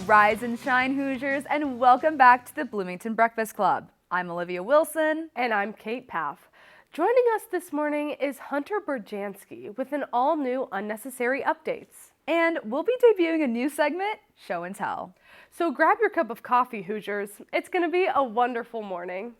Rise and shine, Hoosiers, and welcome back to the Bloomington Breakfast Club. I'm Alivia Wilson. And I'm Kate Paff. Joining us this morning is Hunter Berjanski with an all-new Unnecessary Updates. And we'll be debuting a new segment, Show and Tell. So grab your cup of coffee, Hoosiers. It's going to be a wonderful morning.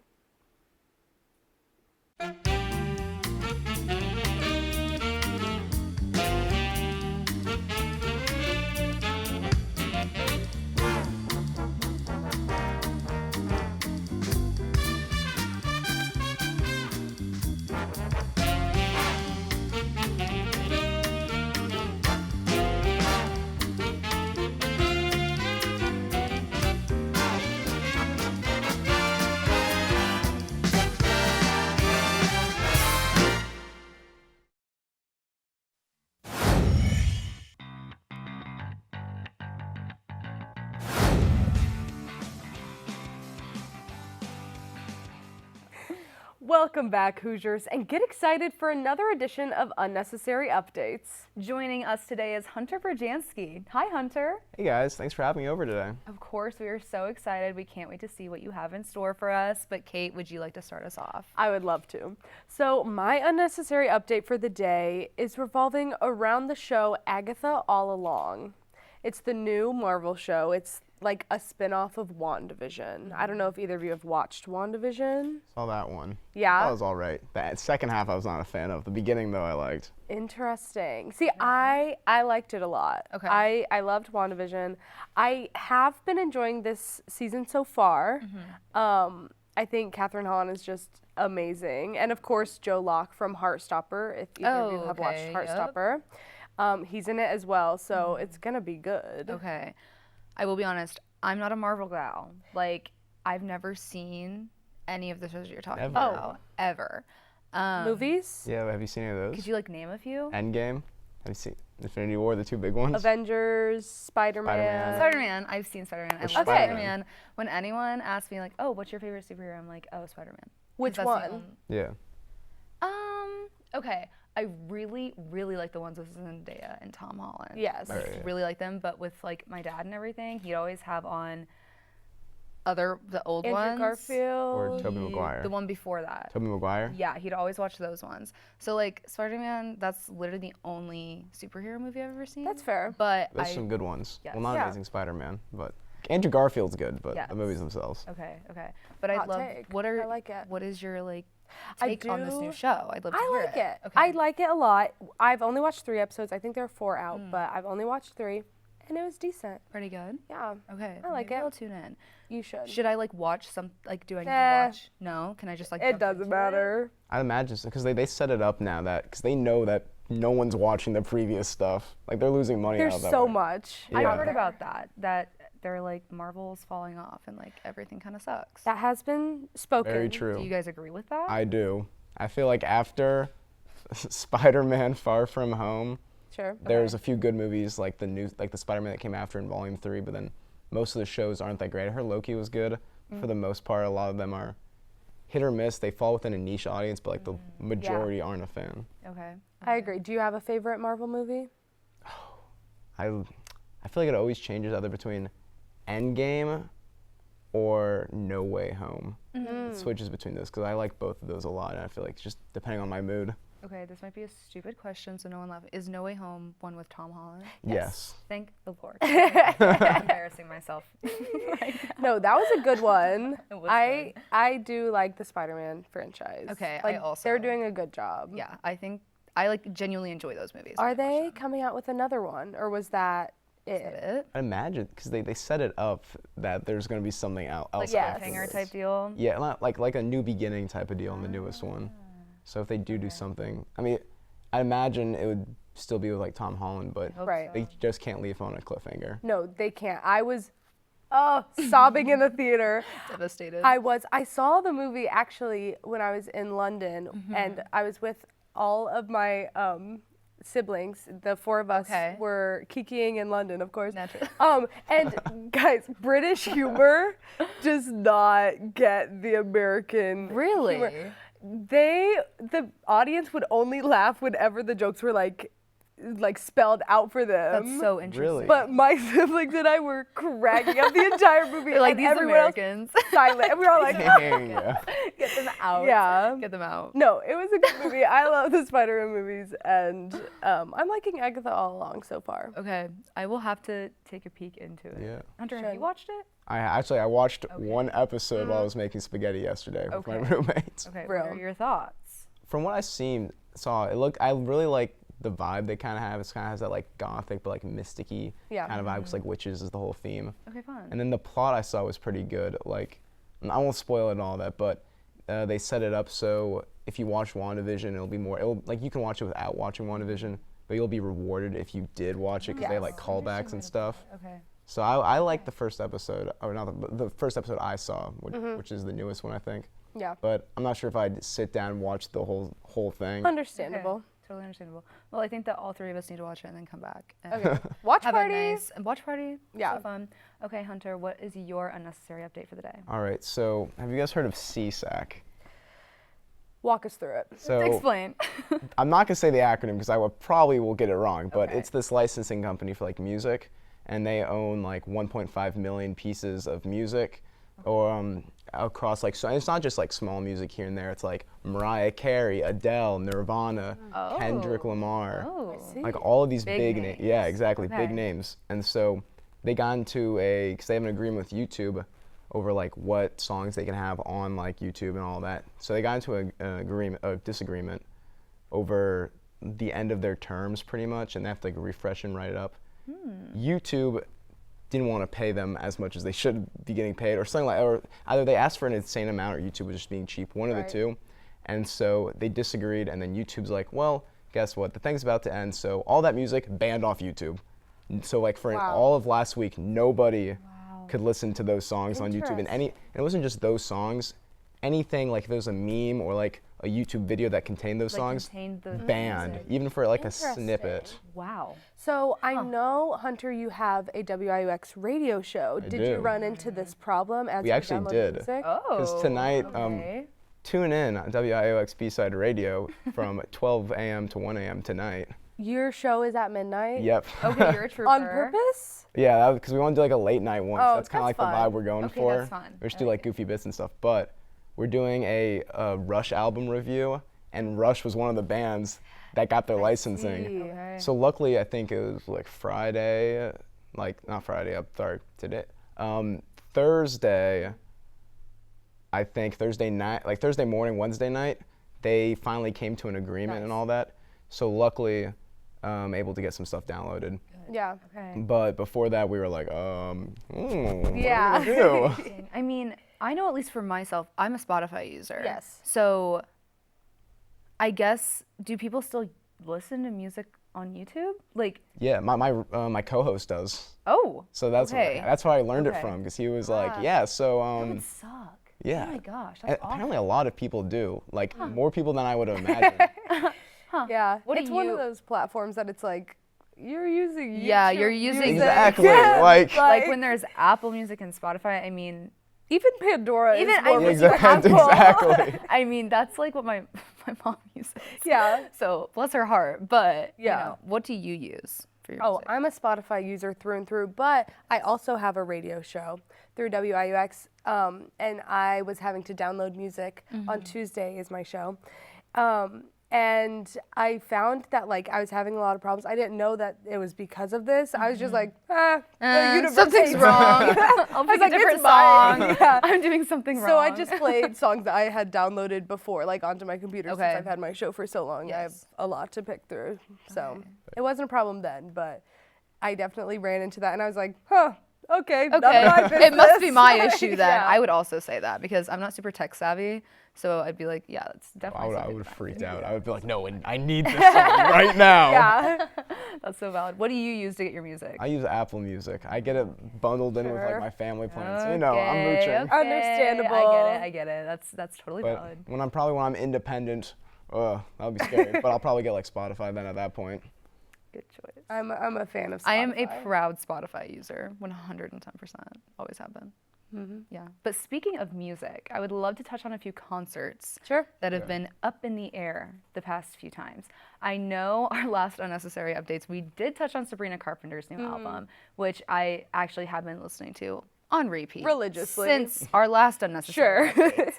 Welcome back, Hoosiers, and get excited for another edition of Unnecessary Updates. Joining us today is Hunter Berjanski. Hi, Hunter. Hey guys, thanks for having me over today. Of course, we are so excited. We can't wait to see what you have in store for us. But Kate, would you like to start us off? I would love to. So my Unnecessary Update for the day is revolving around the show Agatha All Along. It's the new Marvel show. It's like a spin-off of WandaVision. I don't know if either of you have watched WandaVision. Saw that one. Yeah? That was all right. The second half I was not a fan of. The beginning, though, I liked. Interesting. See, I liked it a lot. Okay. I loved WandaVision. I have been enjoying this season so far. I think Catherine Hahn is just amazing. And of course, Joe Locke from Heartstopper, if either of you have watched Heartstopper. He's in it as well, so it's gonna be good. Okay. I will be honest, I'm not a Marvel gal. Like, I've never seen any of the shows you're talking about, ever. Movies? Yeah, have you seen any of those? Could you, like, name a few? Endgame? Have you seen Infinity War, the two big ones? Avengers, Spider-Man. Spider-Man. I've seen Spider-Man. I love Spider-Man. When anyone asks me, like, oh, what's your favorite superhero? I'm like, oh, Spider-Man. Which one? Yeah. Okay. I really, really like the ones with Zendaya and Tom Holland. Yes. Like, really like them, but with, like, my dad and everything, he'd always have on the old Andrew ones. Garfield. Or Tobey Maguire. The one before that. Tobey Maguire? Yeah, he'd always watch those ones. So, like, Spider-Man, that's literally the only superhero movie I've ever seen. That's fair. But There's some good ones. Yes. Well, not Yeah. Amazing Spider-Man, but Andrew Garfield's good, but Yes. the movies themselves. Okay. But I Hot love, take. I like it. what is your, like, I take on this do- new show? I'd love to I hear like it. Okay. I like it a lot. I've only watched 3 episodes. I think there are 4 out, but I've only watched 3, and it was decent. Pretty good. Yeah, Okay. I like maybe it. I'll tune in. you should. Should I, like, watch some, like, do I need Nah. to watch? No? Can I just, like, It jump doesn't into matter. I'd imagine so, because they set it up now because they know that no one's watching the previous stuff. Like, they're losing money There's out of that so way. much. I Yeah. heard about that they're, like, Marvel's falling off and, like, everything kind of sucks. That has been spoken. Very true. Do you guys agree with that? I do. I feel like after Spider-Man Far From Home, Sure. there's a few good movies like the Spider-Man that came after in Volume 3, but then most of the shows aren't that great. I heard Loki was good for the most part. A lot of them are hit or miss. They fall within a niche audience, but like the majority aren't a fan. Okay. I agree. Do you have a favorite Marvel movie? I feel like it always changes either between Endgame or No Way Home. It switches between those because I like both of those a lot, and I feel like it's just depending on my mood. Okay, this might be a stupid question, so no one laugh. Is No Way Home one with Tom Holland? Yes. Thank the Lord. I'm embarrassing myself. No, that was a good one. It was I do like the Spider-Man franchise. Okay, I like, also- They're doing a good job. Yeah, I think I like genuinely enjoy those movies. Are they coming out with another one, or was that Is that it? it? I imagine because they set it up that there's going to be something else. Like Yes. a cliffhanger type deal? Yeah, not like a new beginning type of deal in the newest one. So if they do something, I mean, I imagine it would still be with like Tom Holland, but Hope Right. so. they just can't leave on a cliffhanger. No, they can't. I was sobbing in the theater. Devastated. I saw the movie actually when I was in London, and I was with all of my siblings. The 4 of us Okay. were kikiing in London, of course. Naturally. And guys, British humor does not get the American Really? humor. The audience would only laugh whenever the jokes were like like spelled out for them. That's so interesting. Really? But my siblings and I were cracking up the entire movie. They're like, and these everyone else Americans. silent. And we were all like, Yeah. Get them out. yeah. Get them out. No, it was a good movie. I love the Spider-Man movies, and I'm liking Agatha all along so far. Okay, I will have to take a peek into it. Yeah. Hunter, have Should. you watched it? I watched one episode while I was making spaghetti yesterday with my roommates. Okay, Real. what are your thoughts? From what I I really like the vibe they kind of have. It kind of has that like gothic but like mysticky kind of vibe. It's like witches is the whole theme. Okay, fun. And then the plot I saw was pretty good. Like, I won't spoil it and all that, but they set it up so if you watch WandaVision, like you can watch it without watching WandaVision, but you'll be rewarded if you did watch it because they have like callbacks and stuff. Okay. So I like the first episode, or not the first episode I saw, which is the newest one I think. Yeah. But I'm not sure if I'd sit down and watch the whole thing. Understandable. Okay. Totally understandable. Well, I think that all three of us need to watch it and then come back. And Okay. Watch have party. a nice watch party. Yeah. So fun. Okay, Hunter, what is your unnecessary update for the day? All right, so have you guys heard of CSAC? Walk us through it. So Explain. I'm not gonna say the acronym because I probably will get it wrong, but Okay. it's this licensing company for like music, and they own like 1.5 million pieces of music, or across like, so it's not just like small music here and there. It's like Mariah Carey, Adele, Nirvana, Kendrick Lamar, Oh. like all of these Big big names. Yeah, exactly, Okay. big names. And so they got into because they have an agreement with YouTube over like what songs they can have on like YouTube and all that. So they got into a disagreement over the end of their terms pretty much, and they have to like refresh and write it up. YouTube didn't want to pay them as much as they should be getting paid, or something like, or either they asked for an insane amount or YouTube was just being cheap, one of the two. And so they disagreed, and then YouTube's like, well, guess what? The thing's about to end, so all that music banned off YouTube. So like for all of last week, nobody could listen to those songs on YouTube. And it wasn't just those songs, anything like if there was a meme or like a YouTube video that contained those songs, banned, music. even for like a snippet. Wow. So I know, Hunter, you have a WIUX radio show. Did you do. run into this problem as We you actually download did. music? Oh. Because tonight, okay. tune in on WIOX B-Side Radio from 12 a.m. to 1 a.m. tonight. Your show is at midnight? Yep. Okay, you're a trooper. On purpose? Yeah, because we want to do like a late night one. Oh, So that's kind of like that's the fun. vibe we're going Okay, for. that's fun. We just I do like like goofy bits and stuff. But we're doing a Rush album review, and Rush was one of the bands that got their licensing. Okay. So luckily, I think it was like Friday, not Friday, sorry, today. Thursday, I think Thursday night, like Thursday morning, Wednesday night, they finally came to an agreement and all that. So luckily, able to get some stuff downloaded. Yeah. Okay. But before that, we were like, what are we Yeah. gonna do? I mean, I know at least for myself, I'm a Spotify user. Yes. So I guess, do people still listen to music on YouTube? Like, Yeah, my co-host does. oh. So that's okay. that's where I learned it Okay. from, because he was like, yeah, so That would suck. yeah. Oh my gosh, And that's awful. apparently a lot of people do, like more people than I would have imagined. Yeah. What do it's one of you- those platforms that it's like, you're using YouTube. Yeah, you're using Exactly. Yeah, Like Like when there's Apple Music and Spotify, I mean, even Pandora Even is I more use exactly. exactly. I mean, that's like what my mom uses. Yeah. So bless her heart. But Yeah. you know, what do you use for your Oh, music? I'm a Spotify user through and through, but I also have a radio show through WIUX, and I was having to download music on Tuesday is my show. And I found that like I was having a lot of problems. I didn't know that it was because of this. I was just like, the universe something's hates wrong. me. I'll was pick like, a different it's mine. song. Yeah. I'm doing something wrong. So I just played songs that I had downloaded before, like onto my computer Okay. since I've had my show for so long. I have Yes. a lot to pick through. So it wasn't a problem then, but I definitely ran into that and I was like, okay. none of my Okay, it must be business. my issue then. Yeah. I would also say that because I'm not super tech savvy. So I'd be like, yeah, that's I definitely would something have about freaked me. out. I would be like, no, I need this song right now. Yeah. That's so valid. What do you use to get your music? I use Apple Music. I get it bundled in with like Sure. my family plans. You know, I'm Okay, mooching. okay, Understandable. I get it. That's totally But valid. when I'm independent, that'll be scary. But I'll probably get like Spotify then at that point. Good choice. I'm a fan of Spotify. I am a proud Spotify user, 110%. Always have been. Yeah. But speaking of music, I would love to touch on a few concerts that have been up in the air the past few times. I know our last Unnecessary Updates, we did touch on Sabrina Carpenter's new album, which I actually have been listening to on repeat. Religiously. Since our last Unnecessary Updates.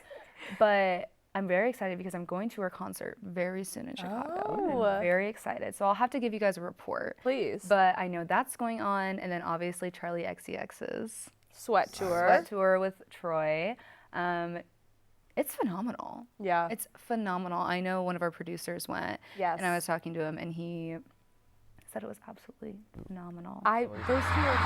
But I'm very excited because I'm going to her concert very soon in Chicago. I'm very excited. So I'll have to give you guys a report. Please. But I know that's going on. And then obviously Charlie XCX's Sweat Tour with Troy. It's phenomenal. Yeah. It's phenomenal. I know one of our producers went. Yes. And I was talking to him and he said it was absolutely phenomenal. Those two are...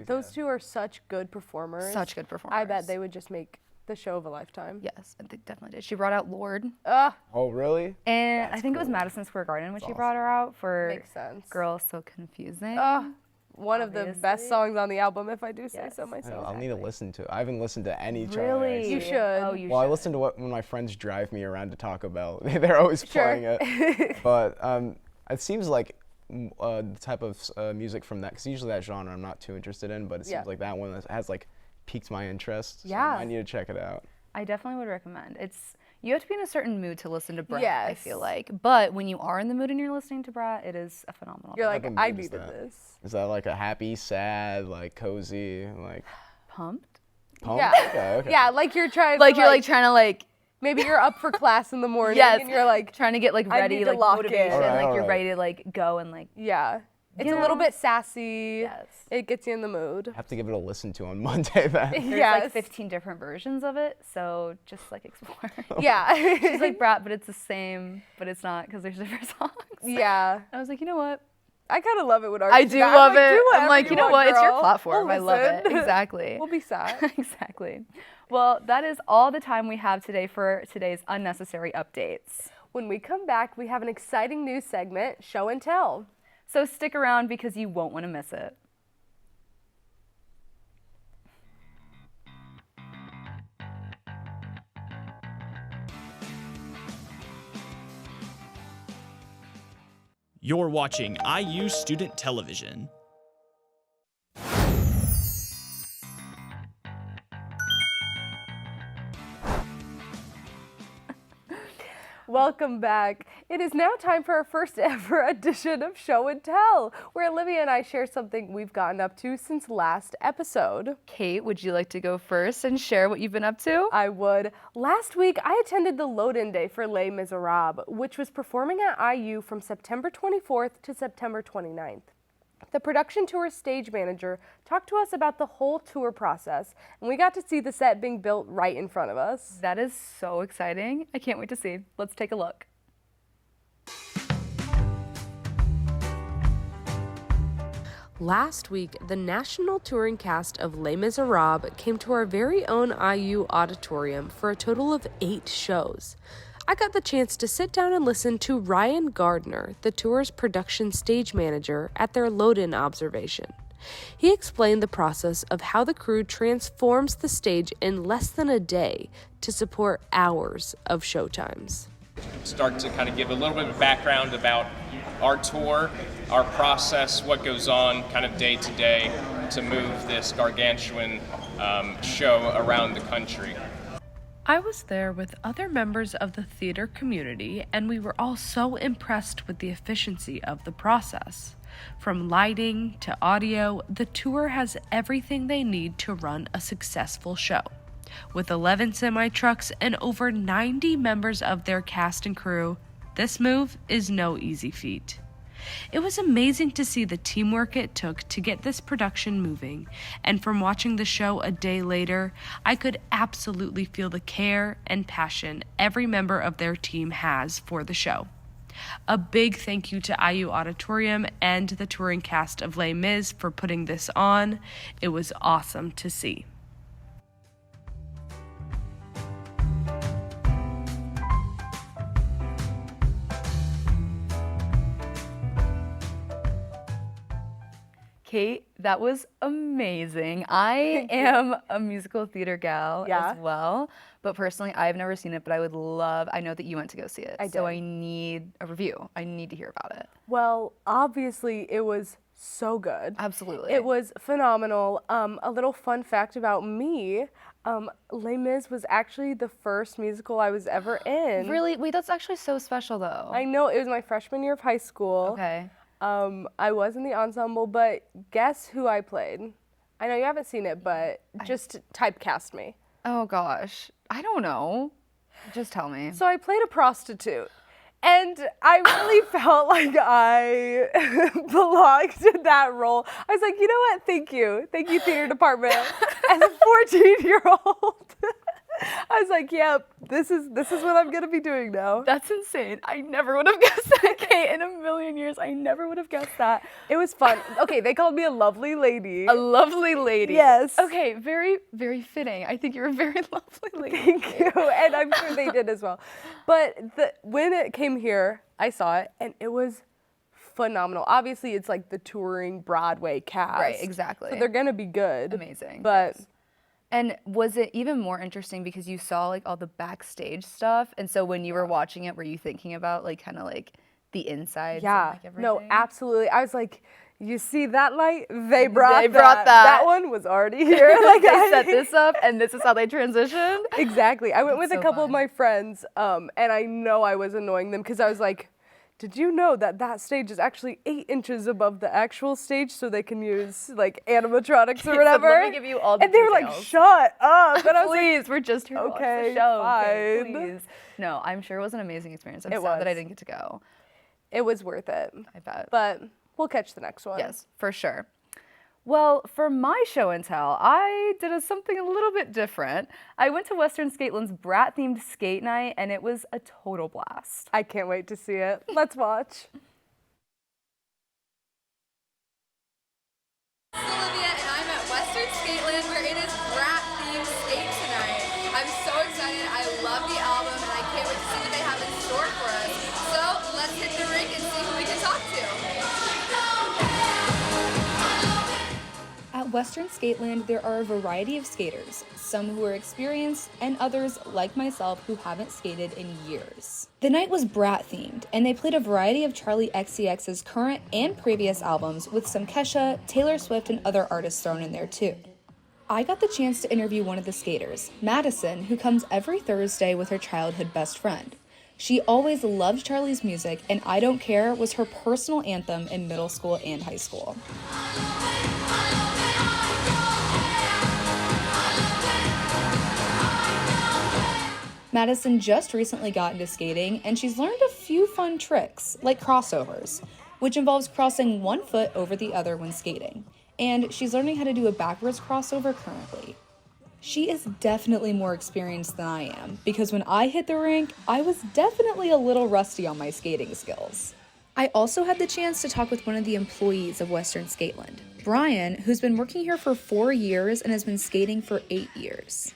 Those two are such good performers. Such good performers. I bet they would just make the show of a lifetime. Yes, they definitely did. She brought out Lorde. Oh, really? And I think it was Madison Square Garden when she brought her out for Makes sense. Girls So Confusing. One of the best songs on the album, if I do say so myself. I'll need to listen to it. I haven't listened to any Charlie. Really? You should. Oh, you should. I listen to when my friends drive me around to Taco Bell. They're always playing it. But it seems like the type of music from that, because usually that genre I'm not too interested in, but it seems like that one has like piqued my interest. So I need to check it out. I definitely would recommend. You have to be in a certain mood to listen to Brat, Yes. I feel like. But when you are in the mood and you're listening to Brat, it is a phenomenal You're song. like, I needed this. Is that like a happy, sad, like cozy, like Pumped? pumped? Yeah. Okay. Yeah, like you're trying Like to, you're like trying to like maybe you're up for class in the morning yes, and you're like trying to get like I ready, need to like lock motivation, in. like you're Alright. ready to like go and like It's a little bit sassy. Yes. It gets you in the mood. I have to give it a listen to on Monday then. there's Yes. like 15 different versions of it, so just like explore. Yeah. It's like Brat, but it's the same, but it's not because there's different songs. Yeah. I was like, you know what? I kind of love it when I artists do do that. love I'm like, it. do I'm whatever like, you know want, what? It's your girl. platform. We'll I love it. listen. Exactly. We'll be sad. Exactly. Well, that is all the time we have today for today's Unnecessary Updates. When we come back, we have an exciting new segment, Show and Tell. So stick around because you won't want to miss it. You're watching IU Student Television. Welcome back. It is now time for our first ever edition of Show and Tell, where Alivia and I share something we've gotten up to since last episode. Kate, would you like to go first and share what you've been up to? I would. Last week, I attended the load-in day for Les Miserables, which was performing at IU from September 24th to September 29th. The production tour stage manager talked to us about the whole tour process, and we got to see the set being built right in front of us. That is so exciting. I can't wait to see. Let's take a look. Last week, the national touring cast of Les Miserables came to our very own IU auditorium for a total of 8 shows. I got the chance to sit down and listen to Ryan Gardner, the tour's production stage manager, at their load-in observation. He explained the process of how the crew transforms the stage in less than a day to support hours of showtimes. Start to kind of give a little bit of background about our tour, our process, what goes on kind of day to day to move this gargantuan show around the country. I was there with other members of the theater community, and we were all so impressed with the efficiency of the process. From lighting to audio, the tour has everything they need to run a successful show. With 11 semi-trucks and over 90 members of their cast and crew, this move is no easy feat. It was amazing to see the teamwork it took to get this production moving, and from watching the show a day later, I could absolutely feel the care and passion every member of their team has for the show. A big thank you to IU Auditorium and the touring cast of Les Mis for putting this on. It was awesome to see. Kate, that was amazing. I am a musical theater gal as well, but personally, I've never seen it, but I know that you went to go see it. So I need a review. I need to hear about it. Well, obviously, it was so good. Absolutely. It was phenomenal. A little fun fact about me, Les Mis was actually the first musical I was ever in. Really? Wait, that's actually so special, though. I know, it was my freshman year of high school. Okay. I was in the ensemble, but guess who I played? I know you haven't seen it, but just typecast me. Oh, gosh. I don't know. Just tell me. So I played a prostitute. And I really felt like I belonged to that role. I was like, you know what? Thank you. Thank you, theater department. As a 14-year-old, I was like, yep, this is what I'm going to be doing now. That's insane. I never would have guessed that, Kate. In a million years, I never would have guessed that. It was fun. Okay, they called me a lovely lady. A lovely lady. Yes. Okay, very, very fitting. I think you're a very lovely lady. Thank you. And I'm sure they did as well. But when it came here, I saw it, and it was phenomenal. Obviously, it's like the touring Broadway cast. Right, exactly. So they're going to be good. Amazing. But... Yes. And was it even more interesting because you saw like all the backstage stuff? And so when you were watching it, were you thinking about like kind of like the insides? Yeah, and, like, everything? no, absolutely. I was like, you see that light? They brought that. that. That one was already here. Like they set this up and this is how they transitioned? Exactly. I went with so a couple of fun. my friends, and I know I was annoying them because I was like, did you know that stage is actually 8 inches above the actual stage so they can use like animatronics or whatever? So let me give you all the and they were like, details. shut up. And I was Please, we're just here to watch okay, the show. fine. Okay, please. No, I'm sure it was an amazing experience. I'm sad that I didn't get to go. it was worth it. I bet. But we'll catch the next one. Yes, for sure. Well, for my show and tell, I did something a little bit different. I went to Western Skateland's brat-themed skate night, and it was a total blast. I can't wait to see it. Let's watch. Alivia, and I'm at Western Skateland where it is brat-themed skate tonight. I'm so excited. I love the album and I can't wait to see what they have in store for us. So let's hit the rink and see who we can talk to. At Western Skateland, there are a variety of skaters, some who are experienced and others, like myself, who haven't skated in years. The night was brat-themed, and they played a variety of Charli XCX's current and previous albums with some Kesha, Taylor Swift, and other artists thrown in there too. I got the chance to interview one of the skaters, Madison, who comes every Thursday with her childhood best friend. She always loved Charli's music, and I Don't Care was her personal anthem in middle school and high school. Madison just recently got into skating, and she's learned a few fun tricks, like crossovers, which involves crossing one foot over the other when skating, and she's learning how to do a backwards crossover currently. She is definitely more experienced than I am, because when I hit the rink, I was definitely a little rusty on my skating skills. I also had the chance to talk with one of the employees of Western Skateland, Brian, who's been working here for 4 years and has been skating for 8 years.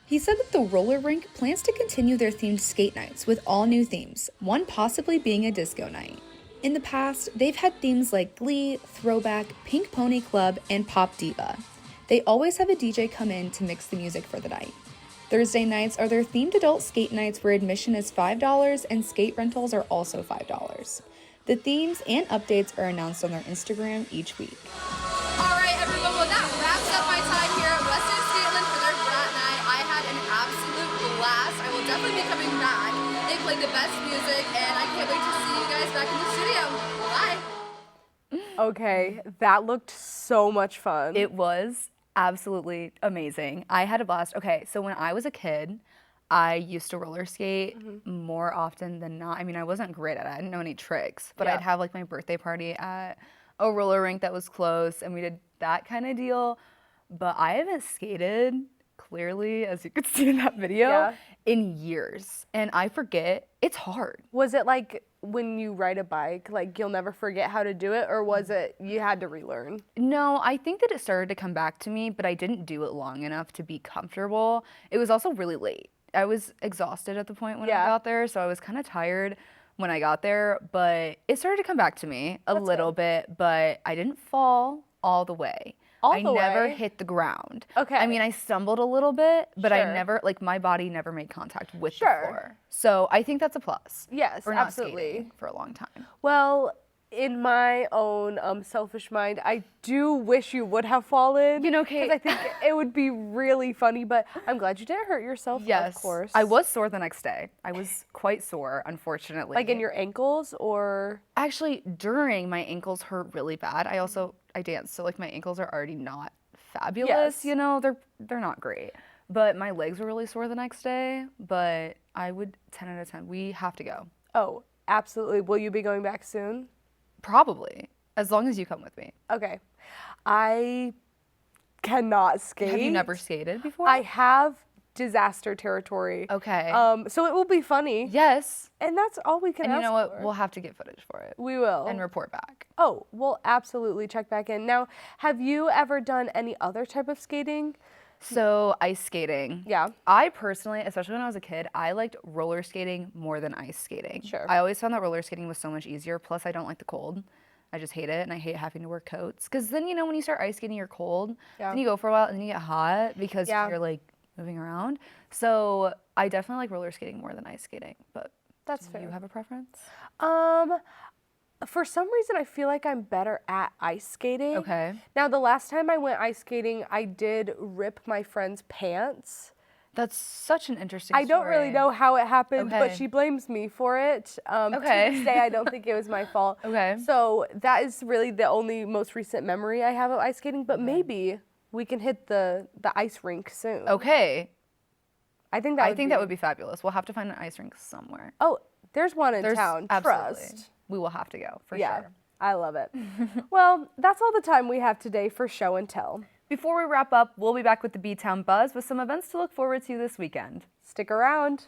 He said that the roller rink plans to continue their themed skate nights with all new themes, one possibly being a disco night. In the past, they've had themes like Glee, Throwback, Pink Pony Club, and Pop Diva. They always have a DJ come in to mix the music for the night. Thursday nights are their themed adult skate nights where admission is $5 and skate rentals are also $5. The themes and updates are announced on their Instagram each week. All right, everyone, well, that wraps up my time here at Western Skateland for their brat night. I had an absolute blast. I will definitely be coming back. They played the best music, and I can't wait to see you guys back in the studio. Bye. Okay, that looked so much fun. It was absolutely amazing. I had a blast. Okay, so when I was a kid, I used to roller skate more often than not. I mean, I wasn't great at it. I didn't know any tricks, but I'd have like my birthday party at a roller rink that was close, and we did that kind of deal. But I haven't skated, clearly, as you could see in that video, in years. And I forget, it's hard. Was it like when you ride a bike, like you'll never forget how to do it, or was it you had to relearn? No, I think that it started to come back to me, but I didn't do it long enough to be comfortable. It was also really late. I was exhausted at the point when I got there, so I was kind of tired when I got there, but it started to come back to me a little bit, but I didn't fall. all the way. All I the never way? hit the ground. Okay. I mean, I stumbled a little bit, but I Sure. never, like, my body never made contact with Sure. the floor. So I think that's a plus. Yes, for not absolutely. skating for a long time. Well, in my own selfish mind, I do wish you would have fallen. You know, Kate- because I think it would be really funny, but I'm glad you didn't hurt yourself, Yes, of course. I was sore the next day. I was quite sore, unfortunately. Like in your ankles or? Actually, during my ankles hurt really bad. I danced, so like my ankles are already not fabulous. Yes. You know, they're not great. But my legs were really sore the next day. But I would 10 out of 10. We have to go. Oh, absolutely. Will you be going back soon? Probably, as long as you come with me. Okay. I cannot skate. Have you never skated before? I have disaster territory. Okay. So it will be funny. Yes. And that's all we can And ask you know what? for. We'll have to get footage for it We will. and report back. Oh, we'll absolutely check back in. Now, have you ever done any other type of skating? So ice skating. Yeah. I personally, especially when I was a kid, I liked roller skating more than ice skating. Sure. I always found that roller skating was so much easier. Plus, I don't like the cold. I just hate it, and I hate having to wear coats. Because then, you know, when you start ice skating, you're cold. Yeah. Then you go for a while, and then you get hot because Yeah. you're like moving around. So I definitely like roller skating more than ice skating. But That's do fair. you have a preference? For some reason, I feel like I'm better at ice skating. Okay. Now, the last time I went ice skating, I did rip my friend's pants. That's such an interesting I don't really story. know how it happened, but Okay. she blames me for it. Okay. To this day, I don't think it was my fault. Okay. So that is really the only most recent memory I have of ice skating, but maybe we can hit the ice rink soon. Okay. I think that would be fabulous. We'll have to find an ice rink somewhere. Oh, there's one in There's town. absolutely. Trust. We will have to go for Yeah. sure. I love it. Well, that's all the time we have today for show and tell. Before we wrap up, we'll be back with the B-Town Buzz with some events to look forward to this weekend. Stick around.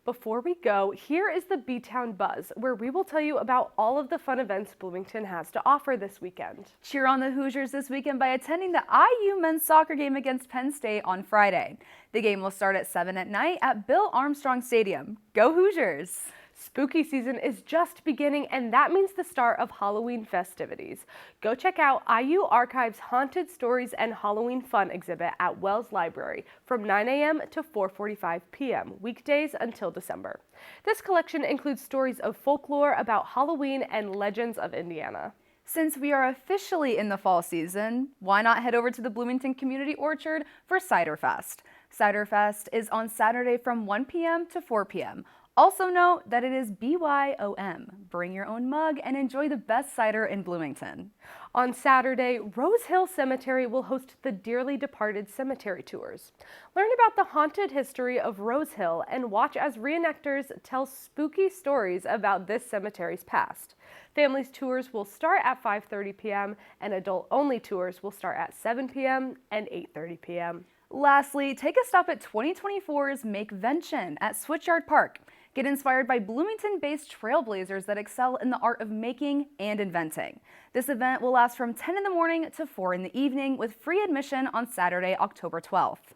Before we go, here is the B-Town Buzz, where we will tell you about all of the fun events Bloomington has to offer this weekend. Cheer on the Hoosiers this weekend by attending the IU men's soccer game against Penn State on Friday. The game will start at 7 at night at Bill Armstrong Stadium. Go Hoosiers! Spooky season is just beginning, and that means the start of Halloween festivities. Go check out IU Archive's Haunted Stories and Halloween Fun exhibit at Wells Library from 9 a.m. to 4:45 p.m., weekdays until December. This collection includes stories of folklore about Halloween and legends of Indiana. Since we are officially in the fall season, why not head over to the Bloomington Community Orchard for Cider Fest? Cider Fest is on Saturday from 1 p.m. to 4 p.m. Also note that it is BYOM. Bring your own mug and enjoy the best cider in Bloomington. On Saturday, Rose Hill Cemetery will host the Dearly Departed Cemetery Tours. Learn about the haunted history of Rose Hill and watch as reenactors tell spooky stories about this cemetery's past. Families tours will start at 5:30 p.m. and adult-only tours will start at 7 p.m. and 8:30 p.m. Lastly, take a stop at 2024's Makevention at Switchyard Park. Get inspired by Bloomington-based trailblazers that excel in the art of making and inventing. This event will last from 10 in the morning to 4 in the evening with free admission on Saturday, October 12th.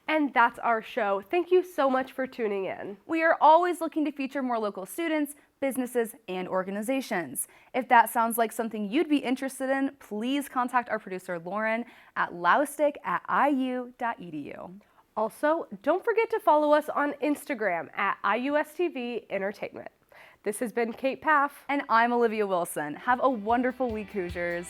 And that's our show. Thank you so much for tuning in. We are always looking to feature more local students, businesses, and organizations. If that sounds like something you'd be interested in, please contact our producer Lauren at laustic@iu.edu. Also, don't forget to follow us on Instagram at IUSTV Entertainment. This has been Kate Paff. And I'm Alivia Wilson. Have a wonderful week, Hoosiers.